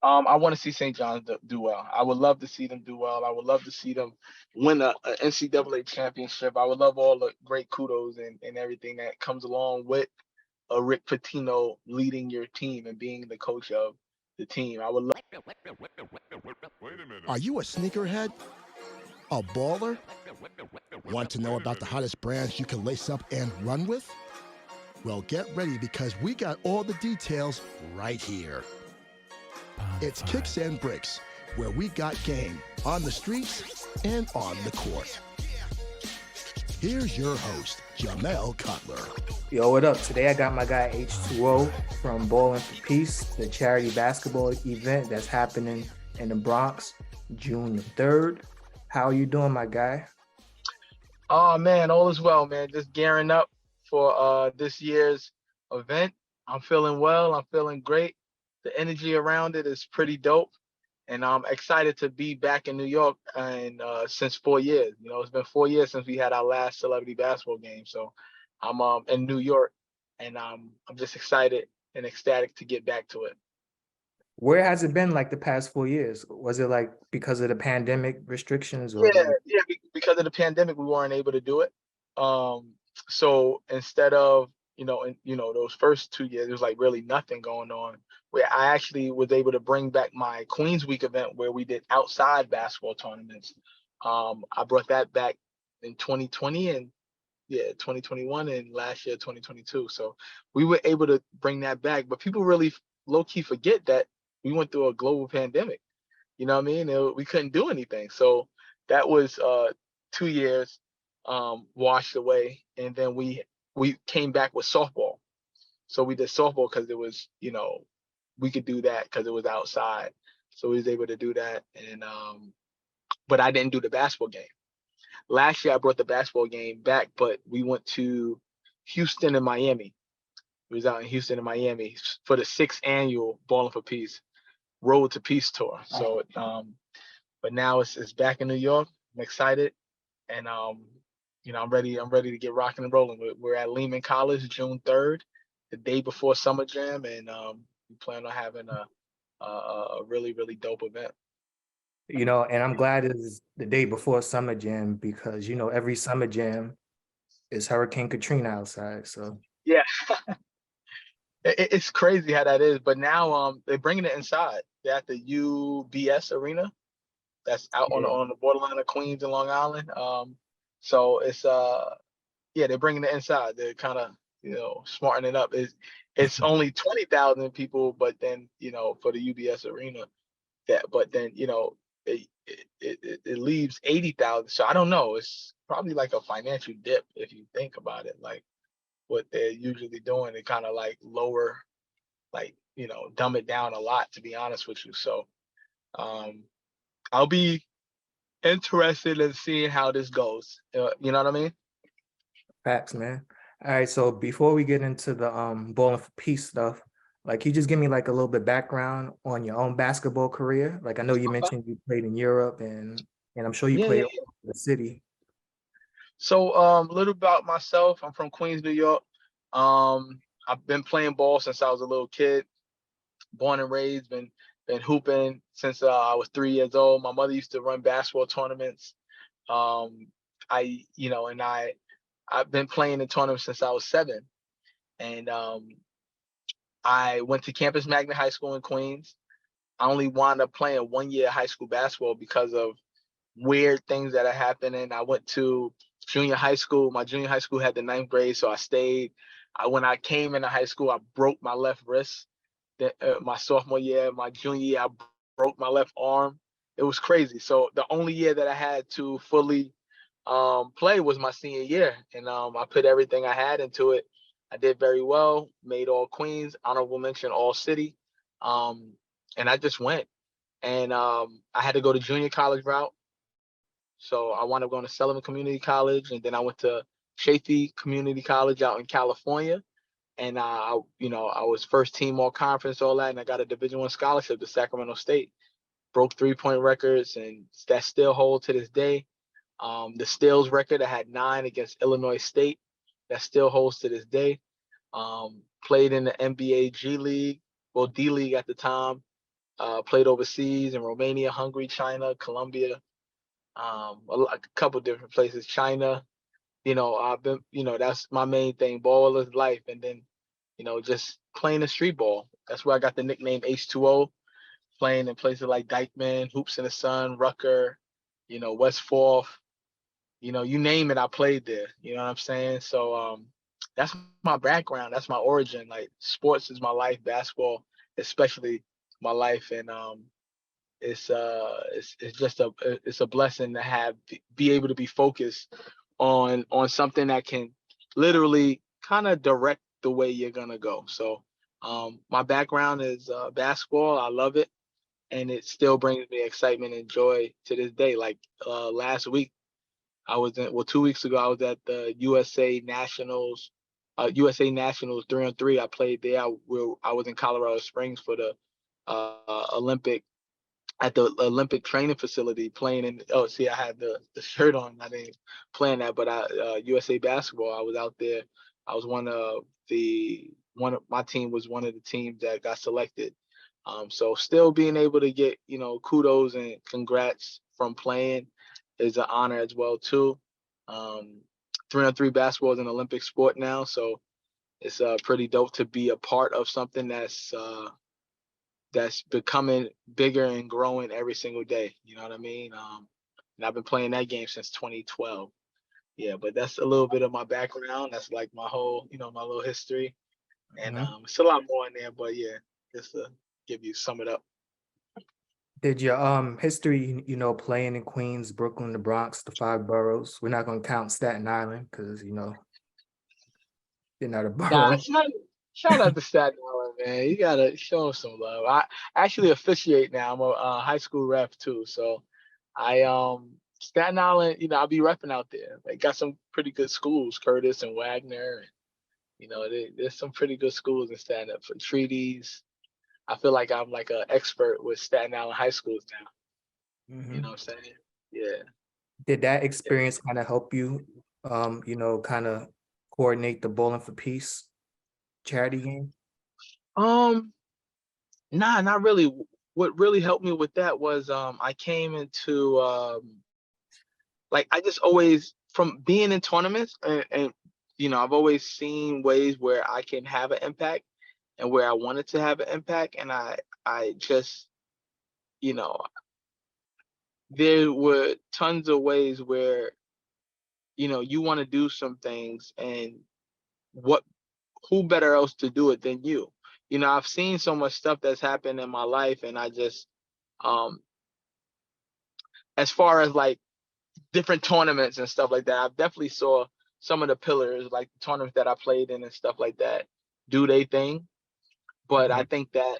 I want to see St. John's do well. I would love to see them do well. I would love to see them win a NCAA championship. I would love all the great kudos and everything that comes along with a Rick Pitino leading your team and being the coach of the team. I would love. Are you a sneakerhead? A baller? Want to know about the hottest brands you can lace up and run with? Well, get ready because we got all the details right here. It's Kicks and Bricks, where we got game on the streets and on the court. Here's your host, Jamel Cutler. Yo, what up? Today I got my guy H20 from Ballin for Peace, the charity basketball event that's happening in the Bronx, June the 3rd. How are you doing, my guy? Oh man, all is well, man. Just gearing up for this year's event. I'm feeling well. I'm feeling great. The energy around it is pretty dope, and I'm excited to be back in New York. And since 4 years, it's been 4 years since we had our last celebrity basketball game. So I'm in New York, and I'm just excited and ecstatic to get back to it. Where has it been like the past 4 years? Was it like because of the pandemic restrictions? Or Yeah, because of the pandemic, we weren't able to do it. So instead of those first 2 years, there was like really nothing going on. Where I actually was able to bring back my Queens Week event where we did outside basketball tournaments. I brought that back in 2020 and 2021 and last year 2022. So we were able to bring that back, but people really low key forget that we went through a global pandemic. You know what I mean? We couldn't do anything. So that was 2 years washed away, and then we came back with softball. So we did softball because it was, we could do that because it was outside. So we was able to do that. And but I didn't do the basketball game. Last year I brought the basketball game back, but we went to Houston and Miami. We was out in Houston and Miami for the 6th annual Ballin for Peace Road to Peace tour. So but now it's back in New York. I'm excited, and I'm ready to get rocking and rolling. We're at Lehman College June 3rd, the day before Summer Jam, and we plan on having a really, really dope event. and I'm glad it's the day before Summer Jam because, every Summer Jam is Hurricane Katrina outside. So yeah, it's crazy how that is. But now they're bringing it inside. They're at the UBS Arena. That's out on the borderline of Queens and Long Island. So it's they're bringing it inside. They're kind of smartening it up. It's only 20,000 people, but then for the UBS Arena, but then it leaves 80,000. So I don't know. It's probably like a financial dip if you think about it. Like what they're usually doing, they kind of like lower, like dumb it down a lot. To be honest with you, so I'll be interested in seeing how this goes. You know what I mean? facts, man. All right, so before we get into the Ballin for Peace stuff, like, can you just give me like a little bit background on your own basketball career? Like, I know you mentioned you played in Europe, and I'm sure you played in the city. So a little about myself. I'm from Queens, New York. I've been playing ball since I was a little kid. Born and raised, been hooping since I was 3 years old. My mother used to run basketball tournaments. I've been playing in tournaments since I was 7. And I went to Campus Magnet High School in Queens. I only wound up playing 1 year high school basketball because of weird things that had happened. And I went to junior high school. My junior high school had the 9th grade, so I stayed. When I came into high school, I broke my left wrist. My sophomore year, my junior year, I broke my left arm. It was crazy. So the only year that I had to fully play was my senior year, and I put everything I had into it. I did very well, made all Queens, honorable mention all city, and I just went. And I had to go to junior college route, so I wound up going to Sullivan Community College, and then I went to Chaffey Community College out in California. And I was first team all conference, all that, and I got a Division I scholarship to Sacramento State. Broke 3-point records, and that still holds to this day. The steals record, I had 9 against Illinois State. That still holds to this day. Played in the NBA G League, well, D League at the time. Played overseas in Romania, Hungary, China, Colombia, a couple different places, China. I've been, that's my main thing. Ball is life. And then, just playing the street ball. That's where I got the nickname H2O, playing in places like Dykeman, Hoops in the Sun, Rucker, West Fourth, you name it, I played there. You know what I'm saying? So that's my background. That's my origin. Like sports is my life, basketball, especially my life. And it's just it's a blessing to be able to be focused on something that can literally kind of direct the way you're gonna go. So my background is basketball. I love it, and it still brings me excitement and joy to this day. Like last week, 2 weeks ago, I was at the USA Nationals 3-on-3. I played there. I was in Colorado Springs for the Olympic at the Olympic training facility playing in. Oh, see, I had the shirt on. I didn't plan that, but USA Basketball. I was out there. I was one of my team was one of the teams that got selected. So still being able to get kudos and congrats from playing is an honor as well too. 3-on-3 basketball is an Olympic sport now, so it's pretty dope to be a part of something that's becoming bigger and growing every single day. You know what I mean? And I've been playing that game since 2012. Yeah, but that's a little bit of my background. That's like my whole, my little history. And Mhm. it's a lot more in there, but yeah, just to sum it up. Did your history, playing in Queens, Brooklyn, the Bronx, the five boroughs? We're not gonna count Staten Island because you're not a Nah, borough. shout out to Staten Island, man. You gotta show 'em some love. I actually officiate now. I'm a high school ref too, so I Staten Island. I'll be repping out there. They got some pretty good schools, Curtis and Wagner. And, there's some pretty good schools in Staten Island for treaties. I feel like I'm like an expert with Staten Island high schools now. You know Mhm. what I'm saying? Yeah. Did that experience kind of help you, kind of coordinate the Bowling for Peace charity game? Um, nah, not really. What really helped me with that was I came into like I just always from being in tournaments and I've always seen ways where I can have an impact and where I wanted to have an impact, and I just you know there were tons of ways where you want to do some things, and what who better else to do it than you. I've seen so much stuff that's happened in my life, and I just um as far as like different tournaments and stuff like that, I've definitely saw some of the pillars, like the tournaments that I played in and stuff like that, do they thing. But I Mhm. think that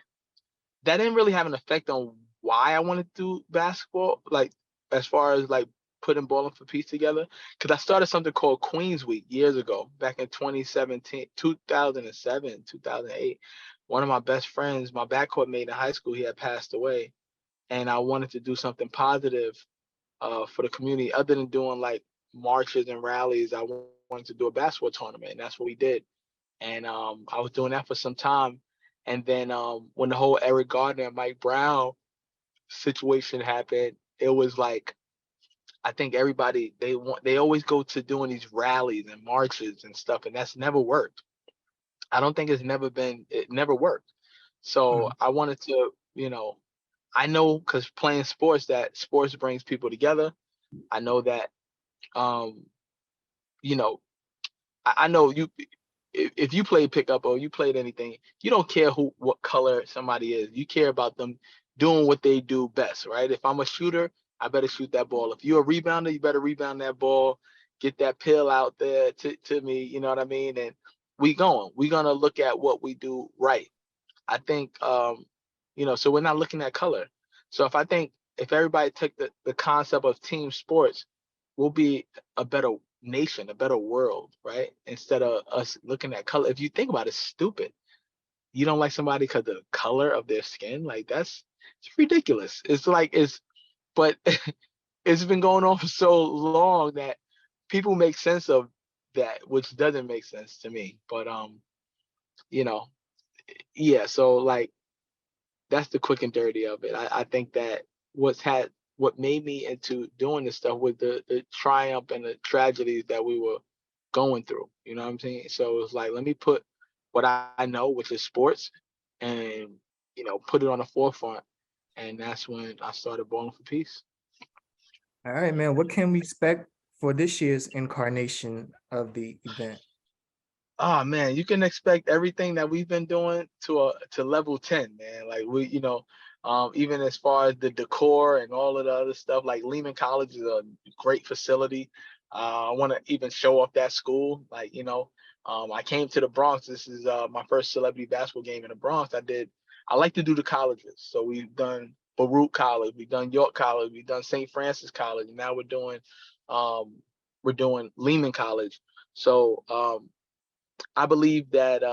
didn't really have an effect on why I wanted to do basketball, like as far as like putting Ballin for Peace together. Because I started something called Queens Week years ago, back in 2017, 2007, 2008. One of my best friends, my backcourt mate in high school, he had passed away. And I wanted to do something positive for the community other than doing like marches and rallies. I wanted to do a basketball tournament, and that's what we did. And I was doing that for some time. And then when the whole Eric Gardner and Mike Brown situation happened, it was like I think everybody they always go to doing these rallies and marches and stuff, and that's never worked. I don't think it never worked. So Mhm. I wanted to, I know because playing sports that sports brings people together. I know that um, you know, I know you if you played pickup or you played anything, you don't care what color somebody is. You care about them doing what they do best, right? If I'm a shooter, I better shoot that ball. If you're a rebounder, you better rebound that ball, get that pill out there to me, you know what I mean? And we're gonna look at what we do right. I think so we're not looking at color. So if everybody took the concept of team sports, we'll be a better nation, a better world, right? Instead of us looking at color. If you think about it, it's stupid. You don't like somebody because of the color of their skin, like it's ridiculous. But it's been going on for so long that people make sense of that, which doesn't make sense to me. But you know, yeah. So like that's the quick and dirty of it. I think that what made me into doing this stuff was the triumph and the tragedies that we were going through. You know what I'm saying? So it's like, let me put what I know, which is sports, and put it on the forefront. And that's when I started Bowling for Peace. All right, man. What can we expect for this year's incarnation of the event? Oh man, you can expect everything that we've been doing to level 10, man. Like even as far as the decor and all of the other stuff, like Lehman College is a great facility. I want to even show off that school. Like, I came to the Bronx. This is my first celebrity basketball game in the Bronx. I like to do the colleges. So we've done Baruch College, we've done York College, we've done St. Francis College, and now we're doing Lehman College. So I believe that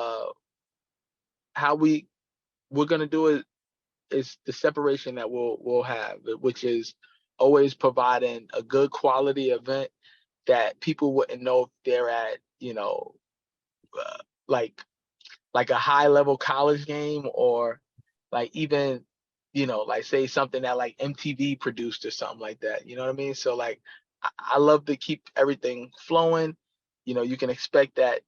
how we're gonna do it is the separation that we'll have, which is always providing a good quality event that people wouldn't know if they're at, like a high level college game, or like even, like say something that like MTV produced or something like that. You know what I mean? So like I love to keep everything flowing. You can expect that,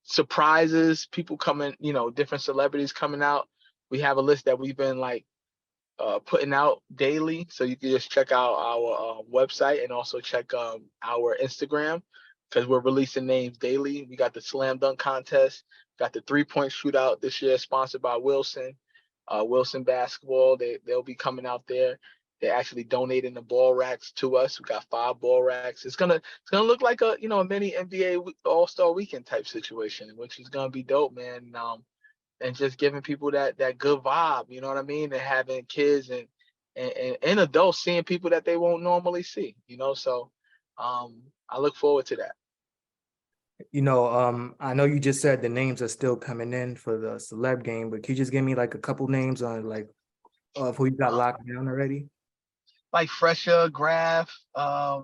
surprises, people coming, different celebrities coming out. We have a list that we've been like putting out daily, so you can just check out our website and also check our Instagram, because we're releasing names daily. We got the slam dunk contest, got the 3-point shootout this year, sponsored by Wilson Basketball. They'll be coming out there. They're actually donating the ball racks to us. We got 5 ball racks. It's gonna look like a mini NBA All-Star Weekend type situation, which is gonna be dope, man. And just giving people that good vibe, you know what I mean? And having kids and adults seeing people that they won't normally see, So I look forward to that. I know you just said the names are still coming in for the celeb game, but can you just give me like a couple names on like of who you got locked down already? Like Fresher, Graf,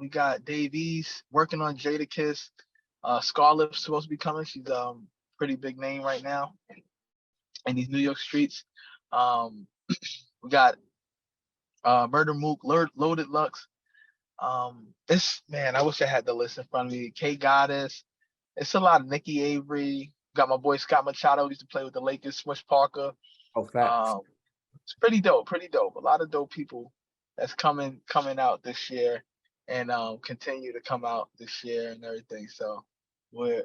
we got Davies working on Jadakiss. Scarlett's supposed to be coming. She's pretty big name right now in these New York streets. We got Murder Mook, Loaded Lux. This man, I wish I had the list in front of me. K Goddess. It's a lot of Nikki Avery. Got my boy Scott Machado, used to play with the Lakers, Smush Parker. Oh, facts. It's pretty dope, pretty dope. A lot of dope people that's coming out this year, and continue to come out this year and everything. So we're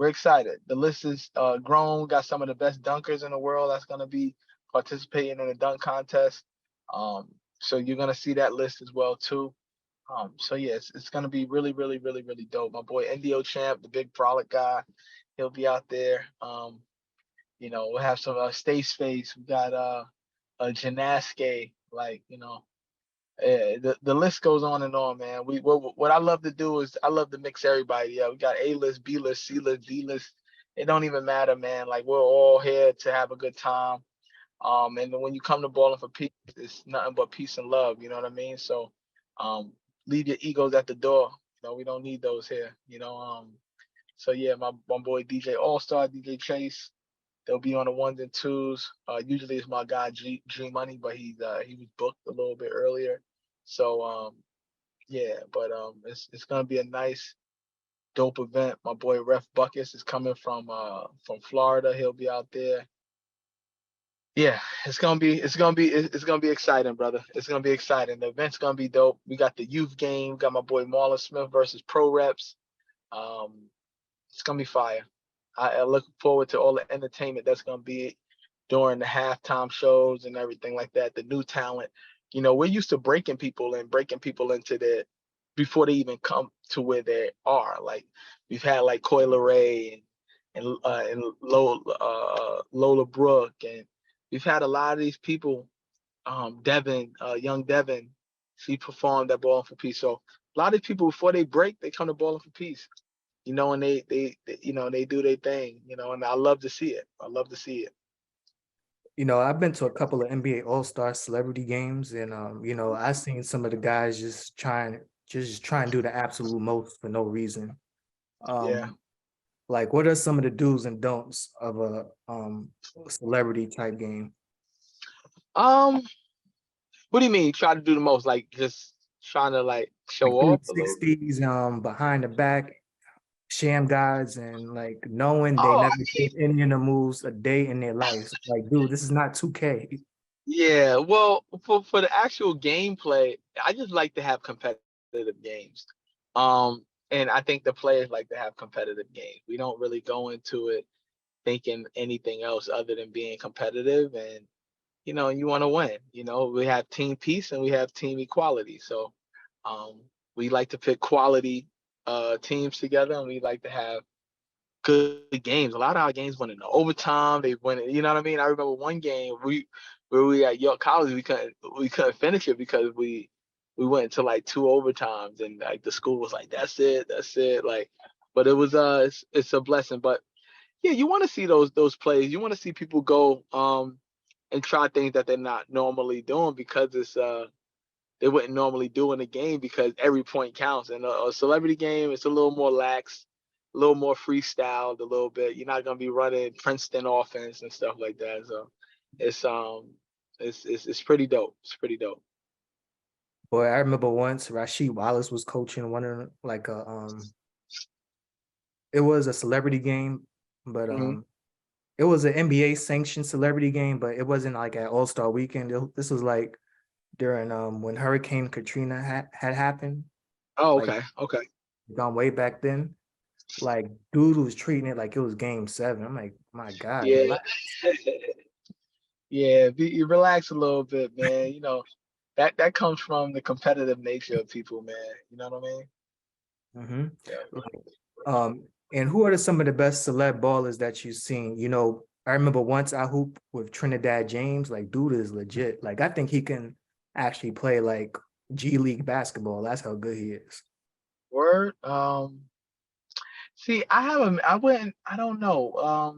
excited. The list is grown. Got some of the best dunkers in the world that's gonna be participating in the dunk contest. So you're gonna see that list as well too. So yeah, it's gonna be really, really, really, really dope. My boy Indio Champ, the big frolic guy, he'll be out there. We'll have some Stay Space. We got Janaske, like, the list goes on and on, man. What I love to do is I love to mix everybody. Yeah, we got A list, B list, C list, D list. It don't even matter, man. Like, we're all here to have a good time. And when you come to Ballin for Peace, it's nothing but peace and love. You know what I mean? So, leave your egos at the door. We don't need those here. So yeah, my boy DJ All Star, DJ Chase, they'll be on the 1s and 2s. Usually it's my guy G Money, but he was booked a little bit earlier. So yeah, but it's gonna be a nice, dope event. My boy Ref Buckets is coming from Florida. He'll be out there. Yeah, it's gonna be exciting, brother. It's gonna be exciting. The event's gonna be dope. We got the youth game. Got my boy Marlon Smith versus Pro Reps. It's gonna be fire. I look forward to all the entertainment that's gonna be during the halftime shows and everything like that. The new talent. We're used to breaking people into their before they even come to where they are. Like, we've had like Coi Leray and Lola Brooke, and we've had a lot of these people. Devin, young Devin, she performed at Ballin for Peace. So a lot of people, before they break, they come to Ballin for Peace. And they do their thing. And I love to see it. I love to see it. I've been to a couple of NBA All-Star celebrity games, and I've seen some of the guys just try and do the absolute most for no reason. Yeah. Like, what are some of the do's and don'ts of a celebrity type game? Um, what do you mean? Try to do the most, like just trying to like show Like off a little bit? 360s, behind the back, sham guys, and like knowing they Oh, never did any of the moves a day in their lives. Like, dude, this is not 2K. yeah. Well, for the actual gameplay, I just like to have competitive games. And I think the players like to have competitive games. We don't really go into it thinking anything else other than being competitive, and you want to win. We have team peace and we have team equality. So um, we like to pick quality teams together, and we like to have good games. A lot of our games went into overtime. They went, you know what I mean? I remember one game where we at York College, we couldn't finish it because we went into like two overtimes, and like the school was like, that's it. Like, but it was it's a blessing. But yeah, you want to see those plays. You want to see people go and try things that they're not normally doing, because it's they wouldn't normally do in a game, because every point counts. And a celebrity game, it's a little more lax, a little more freestyled, a little bit. You're not gonna be running Princeton offense and stuff like that. So it's it's pretty dope. It's pretty dope. Boy, I remember once Rasheed Wallace was coaching one of like it was a celebrity game, but Hmm. it was an NBA sanctioned celebrity game, but it wasn't like at All-Star weekend. This was like during when Hurricane Katrina had happened, Oh, like okay, okay. gone way back then. Like, dude was treating it like it was game 7. I'm like, my God, Yeah, relax. yeah. You relax a little bit, man. That comes from the competitive nature of people, man. You know what I mean? Hmm. Yeah. And who are some of the best celeb ballers that you've seen? I remember once I hooped with Trinidad James. Like, dude is legit. Like, I think he can actually play like G League basketball. That's how good he is. Word. See, I wouldn't. I don't know.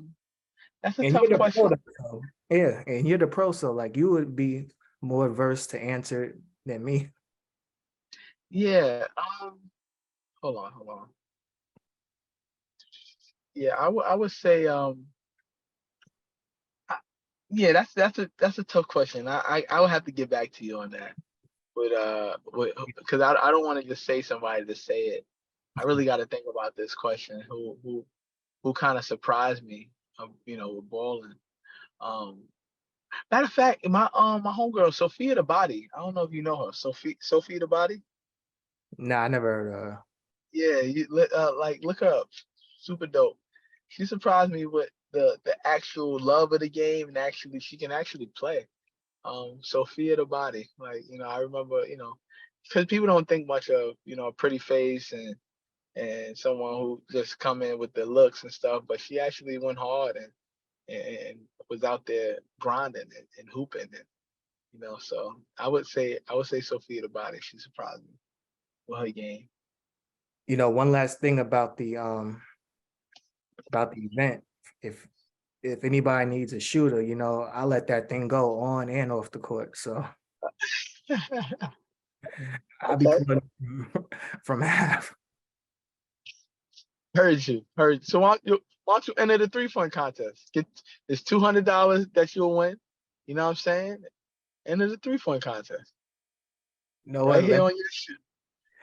That's a And tough you're the pro, question. so yeah. And you're the pro, so like you would be more versed to answer it than me. Yeah. Hold on. Yeah, I would say I, yeah, that's a tough question. I would have to get back to you on that. Because I don't want to just say somebody to say it. I really got to think about this question. Who kind of surprised me, with balling. Um, Matter of fact, my homegirl Sophia the Body. I don't know if you know her. Sophia the Body. Nah, I never heard of. Yeah, like look her up. Super dope. She surprised me with the actual love of the game, and actually she can actually play. Sophia the Body. Like, I remember, because people don't think much of, a pretty face and someone who just come in with the looks and stuff, but she actually went hard and was out there grinding and hooping, and so I would say Sophia the Body. She surprised me with her game. One last thing about the event. If if anybody needs a shooter, I let that thing go on and off the court. So I'll be Okay. pulling from half. Heard you. Heard. So why don't you enter the 3-point contest? It's $200 that you'll win. You know what I'm saying? Enter the 3-point contest You know right what? here on your show.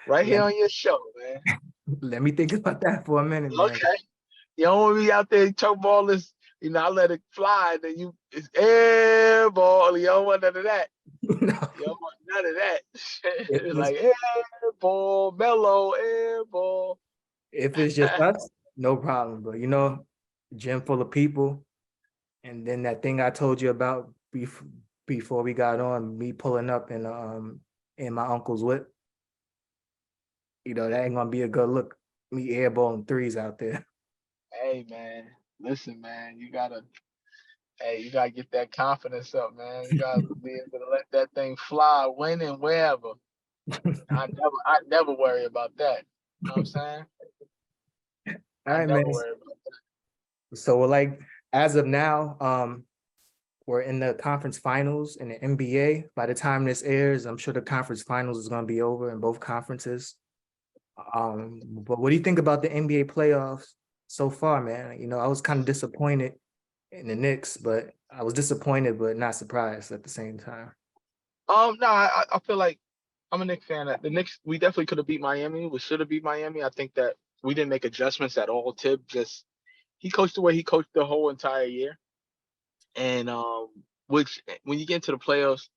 Right here Let, on your show, man. let me think about that for a minute, man. Okay. You don't want to be out there choke ball this. I let it fly. Then it's air ball. You don't want none of that. No, You don't want none of that. if It's it's like air ball, mellow air ball. if it's just us, no problem. But gym full of people, and then that thing I told you about before we got on, me pulling up in my uncle's whip. That ain't gonna be a good look. Me airballing threes out there. Hey, man. Listen, man. You gotta get that confidence up, man. You gotta be able to let that thing fly, when and wherever. I never worry about that. You know what I'm saying? All I right, man. never worry about that. So we're like, as of now, we're in the conference finals in the NBA. By the time this airs, I'm sure the conference finals is gonna be over in both conferences. But what do you think about the NBA playoffs? so far, man. You know, I was kind of disappointed in the Knicks, but I was disappointed but not surprised at the same time. No, I feel like I'm a Knicks fan. The Knicks, we definitely could have beat Miami. We should have beat Miami. I think that we didn't make adjustments at all. Tib just he coached the way he coached the whole entire year, and which when you get into the playoffs,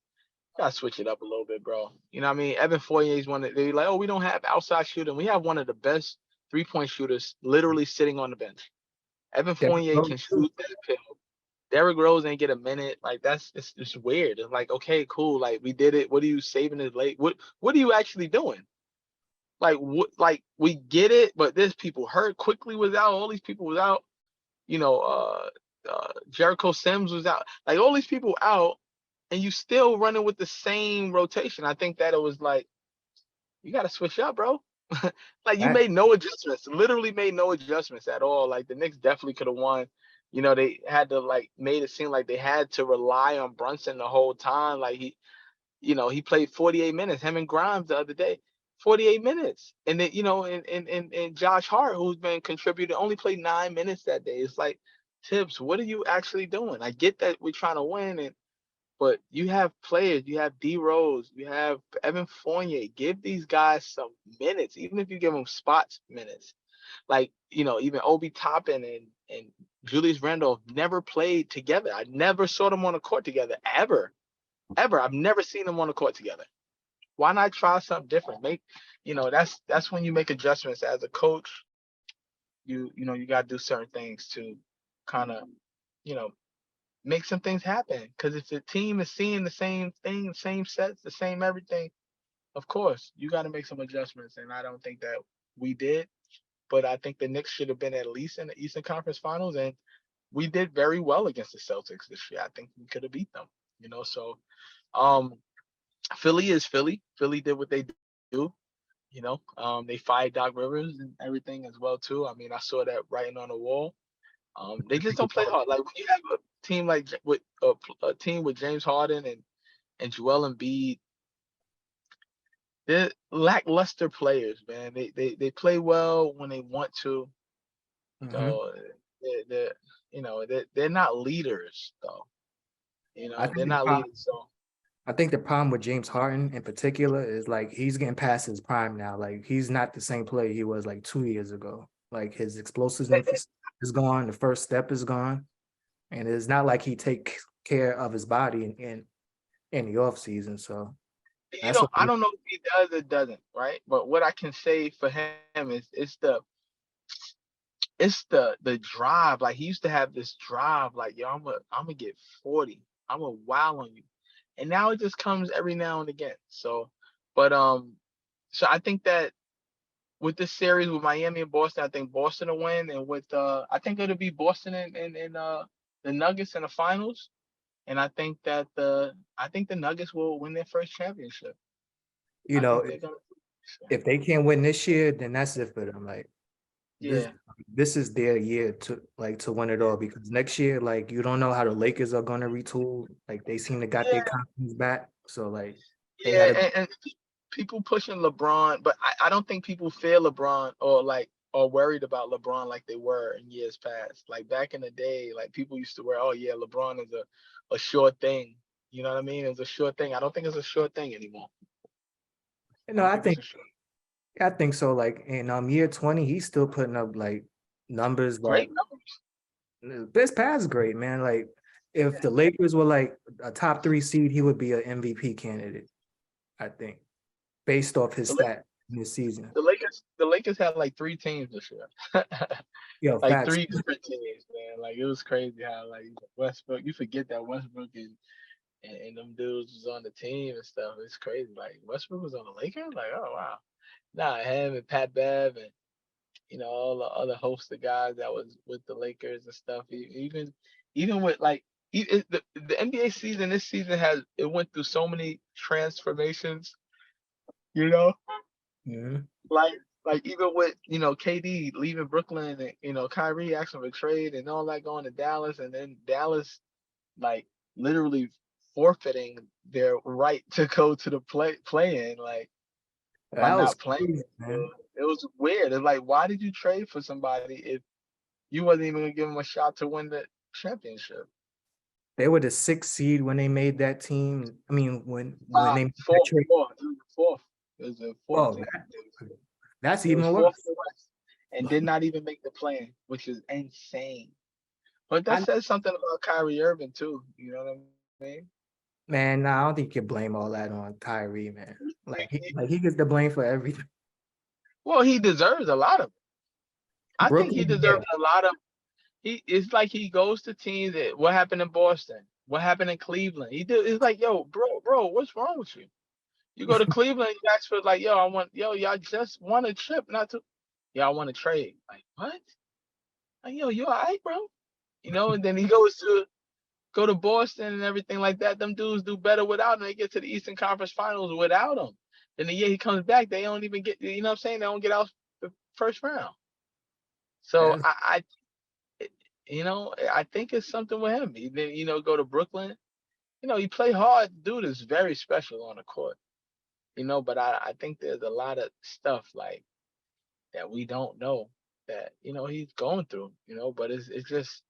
you gotta switch it up a little bit, bro. You know what I mean? Evan Fournier is one that they're like, oh, we don't have outside shooting. We have one of the best 3-point shooters literally sitting on the bench. Evan Derrick Fournier Rose can too. shoot that pill. Derrick Rose ain't get a minute. Like it's weird. It's like, okay, cool. Like we did it. What are you saving it late? What are you actually doing? Like what like we get it, but there's people hurt. Quickly was out, all these people was out, you know, Jericho Sims was out, like all these people out, and you still running with the same rotation. I think that it was like, you gotta switch up, bro. Like you That made no adjustments, literally made no adjustments at all. Like the Knicks definitely could have won. You know, they had to like made it seem like they had to rely on Brunson the whole time. Like he played 48 minutes, him and Grimes the other day, 48 minutes. And then, and Josh Hart, who's been contributing, only played 9 minutes that day. It's like, Tibbs, what are you actually doing? I get that we're trying to win, but you have players, you have D Rose, you have Evan Fournier. Give these guys some minutes, even if you give them spots minutes. Like, even Obi Toppin and Julius Randolph never played together. I never saw them on the court together, ever. Ever. I've never seen them on the court together. Why not try something different? That's when you make adjustments as a coach. You got to do certain things to kind of, you know, make some things happen. Because if the team is seeing the same thing, same sets, the same everything, of course you got to make some adjustments. And I don't think that we did. But I think the Knicks should have been at least in the Eastern Conference Finals, and we did very well against the Celtics this year. I think we could have beat them. So um, Philly is Philly. Philly did what they do. They fired Doc Rivers and everything as well too. I mean, I saw that writing on the wall. They just don't play hard. Like when you have a team like with a team with James Harden and Joel Embiid, they're lackluster players, man. They play well when they want to. mhm. So they're not leaders though. I think They're the not problem, leaders. So I think the problem with James Harden in particular is like he's getting past his prime now. Like he's not the same player he was like 2 years ago. Like his explosiveness is gone, the first step is gone, and it's not like he takes care of his body in the off season. So that's what I don't know if he does or doesn't, right? But what I can say for him is it's the drive. Like he used to have this drive, like, yo, I'm gonna get 40. I'm gonna wow on you. And now it just comes every now and again. But so I think that with this series with Miami and Boston, I think Boston will win. And with I think it'll be Boston and the Nuggets in the finals. And I think the Nuggets will win their first championship. you I know, think they're gonna. if they can't win this year, then that's it for them. Like this Yeah. this is their year to win it all because next year, like you don't know how the Lakers are gonna retool. Like they seem to got their Yeah. confidence back. So like they Yeah. gotta And people pushing LeBron, but I don't think people fear LeBron or worried about LeBron like they were in years past. Like back in the day, like people used to wear, oh yeah, LeBron is a sure thing. You know what I mean? It's a sure thing. I don't think it's a sure thing anymore. you I know, don't I think it's think a sure. I think so. Like in year 20, he's still putting up like numbers that Great numbers. this past great, man. Like if the Lakers were like a top 3 seed, he would be an MVP candidate, I think, based off his The, La- stat in this season. the Lakers had like three teams this year. Yo, Like facts. three different teams, man. Like it was crazy how like Westbrook, you forget that Westbrook and them dudes was on the team and stuff. It's crazy. Like Westbrook was on the Lakers. Like, oh wow. Nah, him and Pat Bev and all the other host of guys that was with the Lakers and stuff. Even with like the NBA season, this season it went through so many transformations. You know, Mhm. like even with KD leaving Brooklyn and Kyrie asking for trade and all that going to Dallas, and then Dallas like literally forfeiting their right to go to the play in, like by That was not playing. crazy, man. It was weird. It's like, why did you trade for somebody You wasn't even gonna give them a shot to win the championship. They were the 6th seed when they made that team. I mean, when they made that Fourth, trade. fourth. It was the fourth. It was the fourth Oh, team. that's It was even fourth worse. in the West, and did not even make the play, which is insane. But that I says something about Kyrie Irving too. You know what I mean? Man, nah, I don't think you can blame all that on Kyrie, man. Like he gets the blame for everything. Well, he deserves a lot of it. I think he Brooklyn, yeah. deserves a lot of. It's like he goes to teams that what happened in Boston, what happened in Cleveland. He did. It's like, yo, bro, what's wrong with you? You go to Cleveland, you ask for like, y'all just won a trip, not to, y'all want to trade. Like what? Like, yo, you all right, bro? And then he go to Boston and everything like that. Them dudes do better without him. They get to the Eastern Conference Finals without him. Then the year he comes back, they don't even get. You know what I'm saying? They don't get out the first round. So Yeah. I think it's something with him. He then, go to Brooklyn. He play hard. Dude is very special on the court. But I think there's a lot of stuff like that we don't know that he's going through. But it's just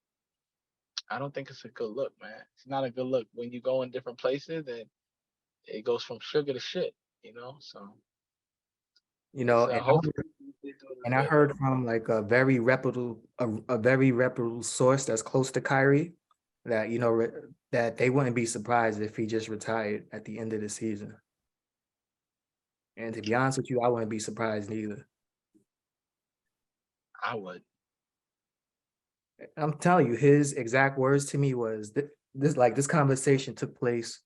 I don't think it's a good look, man. It's not a good look when you go in different places and it goes from sugar to shit. So it's And hopefully they do it I good. heard from like a very reputable source that's close to Kyrie that that they wouldn't be surprised if he just retired at the end of the season. And to be honest with you, I wouldn't be surprised neither. I would. I'm telling you, his exact words to me was this conversation took place,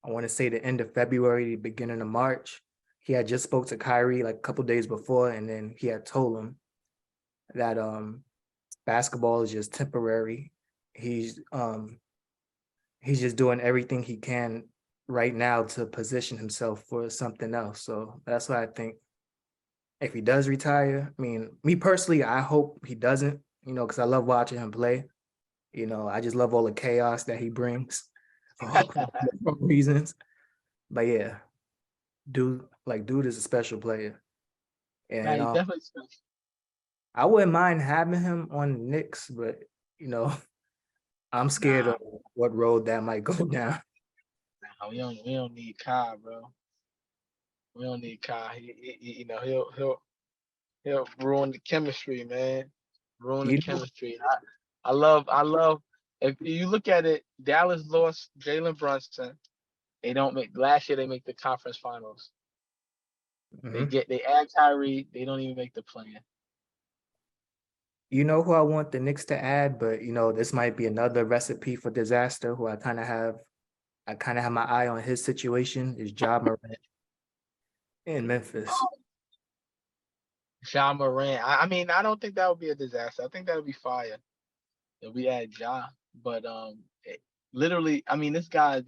I want to say the end of February, beginning of March. He had just spoke to Kyrie like a couple days before, and then he had told him that basketball is just temporary. He's just doing everything he can right now to position himself for something else. So that's why I think if he does retire, I mean, me personally, I hope he doesn't, because I love watching him play. I just love all the chaos that he brings for different reasons. But yeah, dude is a special player. Nah, And he's definitely special. I wouldn't mind having him on the Knicks, but I'm scared of Nah, what road that might go down. we don't need Kai, bro. We don't need Kai. He'll ruin the chemistry, man. Ruin the You know, chemistry. I love. If you look at it, Dallas lost Jalen Brunson. They don't make last year. They make the conference finals. mhm. They add Kyrie. They don't even make the plan. You know who I want the Knicks to add, but this might be another recipe for disaster. Who I kind of have my eye on his situation is Ja Morant in Memphis. John Moran. I mean, I don't think that would be a disaster. I think that would be fire if we add Ja. But literally, I mean, this guy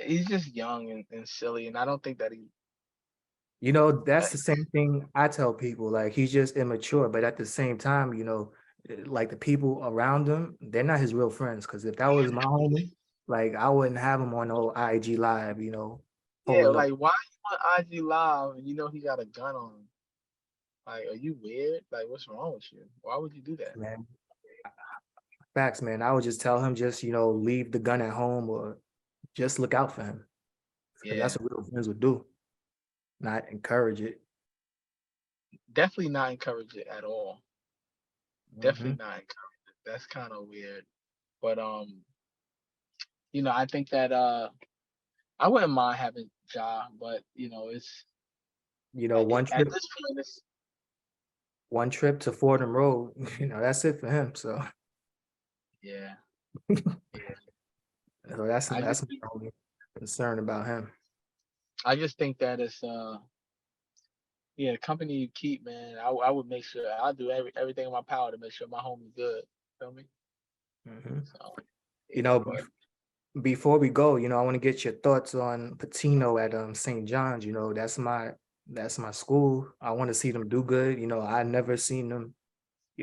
he's just young and silly, and I don't think that he. That's Uh, the same thing I tell people. Like he's just immature, but at the same time, like the people around him, they're not his real friends. Because if that was my homie, like I wouldn't have him on no IG live, yeah, pulling up. like why you on IG live and he got a gun on him? Like, are you weird? Like, what's wrong with you? Why would you do that? Man, facts, man. I would just tell him just leave the gun at home or just look out for him because Yeah, that's what real friends would do, not encourage it. definitely not encourage it at all. Hmm. Definitely not encourage it. That's kind of weird. But I think that I wouldn't mind having Ja, but it's One at trip, this point it's one trip to Fordham Road, that's it for him. So, yeah, yeah. so that's I just that's my only concern about him. I just think that it's yeah, the company you keep, man. I would make sure I'll do everything in my power to make sure my home is good. Feel me? Hmm. So You yeah, know, but before we go, I want to get your thoughts on Pitino at St. John's. That's my school. I want to see them do good. I never seen them,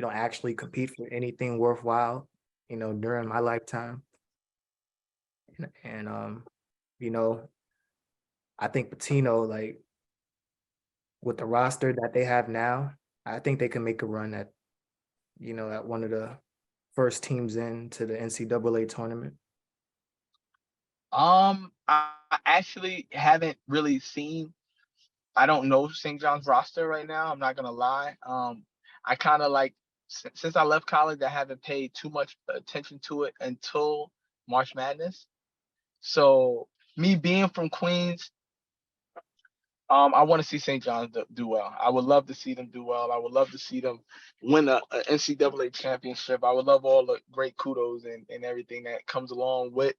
actually compete for anything worthwhile, during my lifetime. And you know, I think Pitino, like with the roster that they have now, I think they can make a run at one of the first teams into the NCAA tournament? I actually haven't really seen. I don't know St. John's roster right now. I'm not gonna lie. I kind of like since I left college, I haven't paid too much attention to it until March Madness. So me being from Queens, I want to see St. John's do well. I would love to see them do well. I would love to see them win a NCAA championship. I would love all the great kudos and everything that comes along with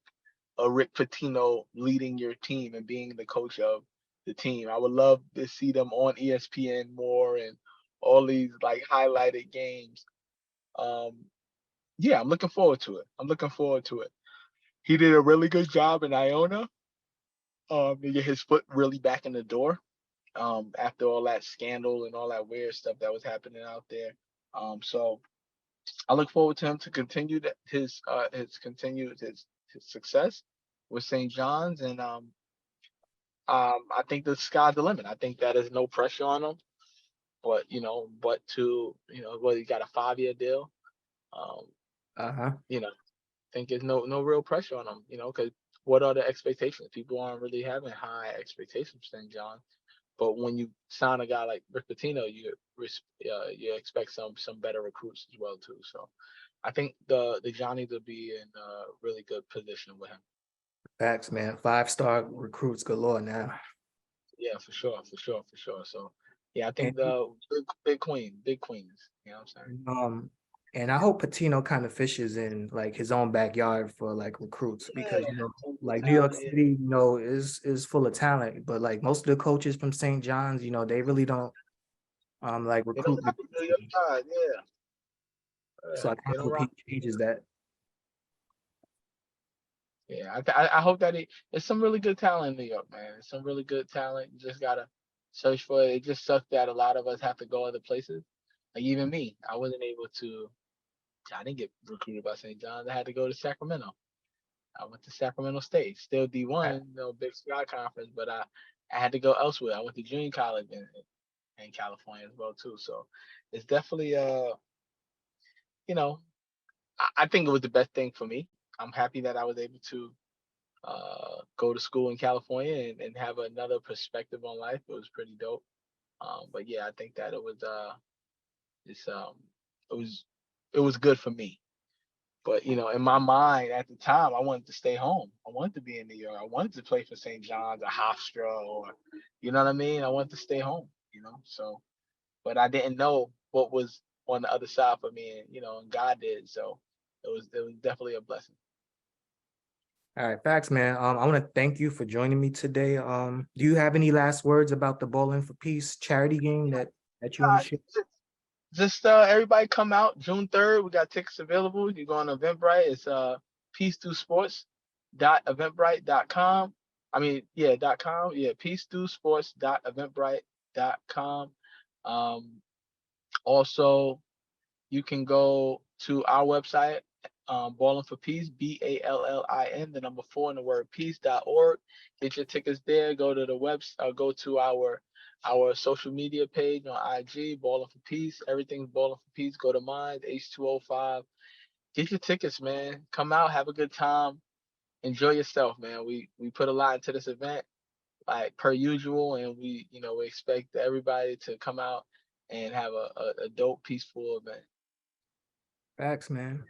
a Rick Pitino leading your team and being the coach of the team. I would love to see them on ESPN more and all these like highlighted games. Um, yeah, I'm looking forward to it. I'm looking forward to it. He did a really good job in Iona to get his foot really back in the door after all that scandal and all that weird stuff that was happening out there. So I look forward to him to continue his success with St. John's, and I think the sky's the limit. I think that is no pressure on him, but well, he got a 5-year deal. Uh-huh. I think there's no real pressure on him. Because what are the expectations? People aren't really having high expectations for St. John. But when you sign a guy like Rick Pitino, you expect some better recruits as well too. So I think the Johnnies will be in a really good position with him. Facts, man. 5-star recruits galore now. Yeah, for sure. So yeah, I think And the big queens. You know what I'm saying? and I hope Patino kind of fishes in like his own backyard for like recruits, because Yeah, like New York City, is full of talent, but like most of the coaches from St. John's, they really don't like they don't recruit. have a New York side. Yeah, So I they kind of don't hope rock. he changes that. Yeah, I hope that there's some really good talent in New York, man. There's some really good talent. You just gotta search for it. It just sucks that a lot of us have to go other places. Like even me, I wasn't able to. I didn't get recruited by St. John's. I had to go to Sacramento. I went to Sacramento State, still D1, Big Sky Conference, but I had to go elsewhere. I went to junior college in California as well too. So it's definitely you know, I think it was the best thing for me. I'm happy that I was able to go to school in California and have another perspective on life. It was pretty dope. But yeah, I think that it's it was it was good for me. But in my mind at the time, I wanted to stay home. I wanted to be in New York. I wanted to play for St. John's or Hofstra, or you know what I mean. I wanted to stay home. So, but I didn't know what was on the other side for me, and God did. So it was definitely a blessing. All right, facts, man. I want to thank you for joining me today. Do you have any last words about the Ballin for Peace charity game that you want to Uh, share? just everybody come out June 3rd. We got tickets available. You go on Eventbrite. It's peace through sports .eventbrite.com. I mean, yeah, .com. Yeah, peace through sports .eventbrite.com. Also, you can go to our website, Ballin for Peace, BALLIN, the number 4 in the word peace.org. Get your tickets there. Go to the go to our social media page on IG, Ballin for Peace. Everything's Ballin for Peace. Go to mine, H205. Get your tickets, man. Come out, have a good time, enjoy yourself, man. We put a lot into this event, like per usual, and we expect everybody to come out and have a dope, peaceful event. Facts, man.